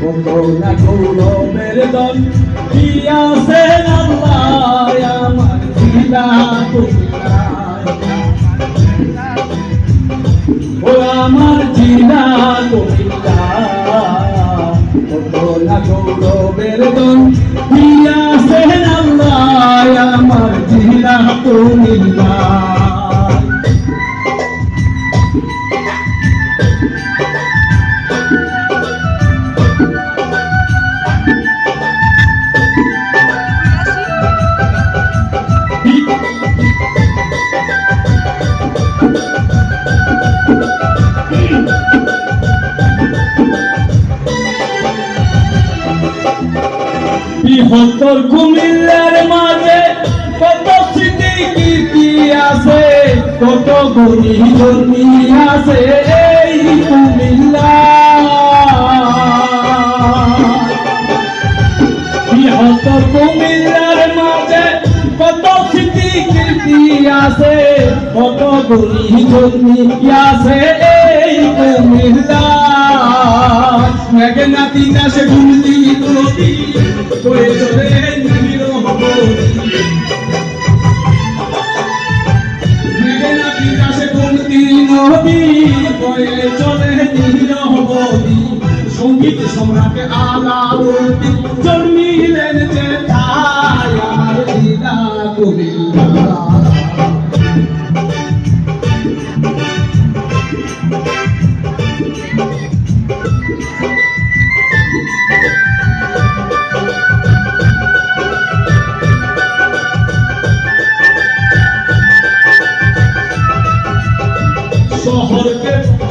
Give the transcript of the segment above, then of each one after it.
কত না গৌরবের দল দিয়াছেন আল্লাহ আমার জিলা ও আমার জিলা কবিতা কত না গৌরবের দল দিয়াছেন আল্লাহ আমার জিলা কবিতা বৃহত্তর কুমিল্লার মাঝে কত স্মৃতি কীর্তি আছে, কত গুণী জন্মি আছে এই কুমিল্লা। বৃহত্তর কুমিল্লার মাঝে কত স্মৃতি কীর্তি আছে, কত গুণী জন্মি আছে এই কুমিল্লা। মেঘনা তিতাসে ঘুমতি নদী বয়ে চলে মেঘনা তিতাসে ঘুমতি নদী বয়ে চলে নীরবতী। সঙ্গীত সম্রাট আলাউদ্দিন জন্মিলেন যে ঠায় আমার জিলা কুমিল্লা।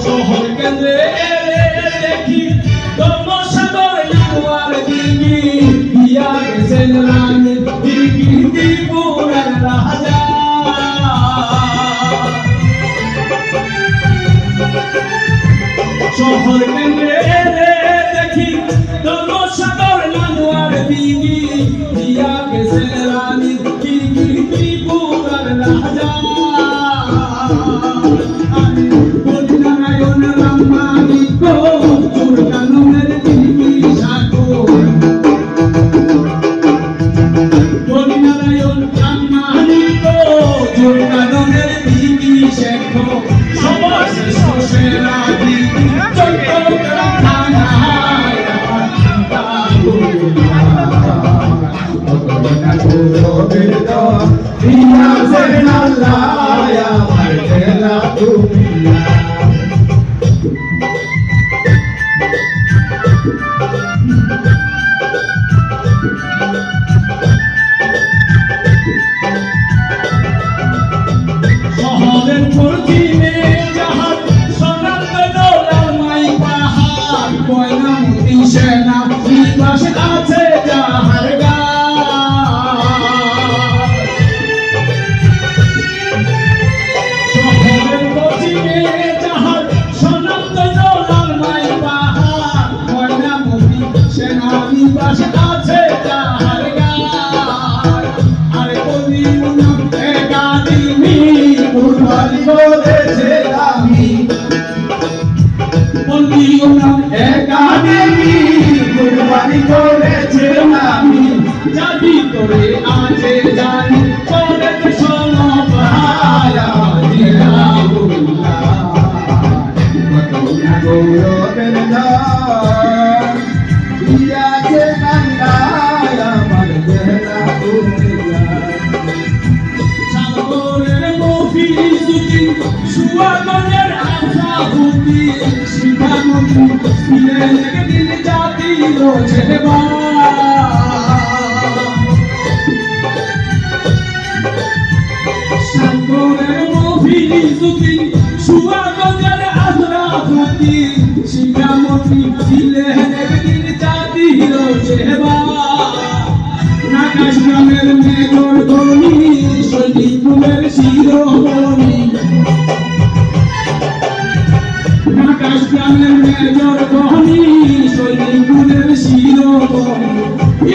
শহর কেন্দ্রে দেখি ধর্মসাগর লাগোয়ার দিঘি দিয়া গেছেন রানী দিঘি ত্রিপুরার রাজা। শহর কেন্দ্রে দেখি ধর্মসাগর লাগোয়ার দিঘি দিয়া গেছেন রানী দিঘি ত্রিপুরার রাজা।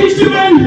Instrument,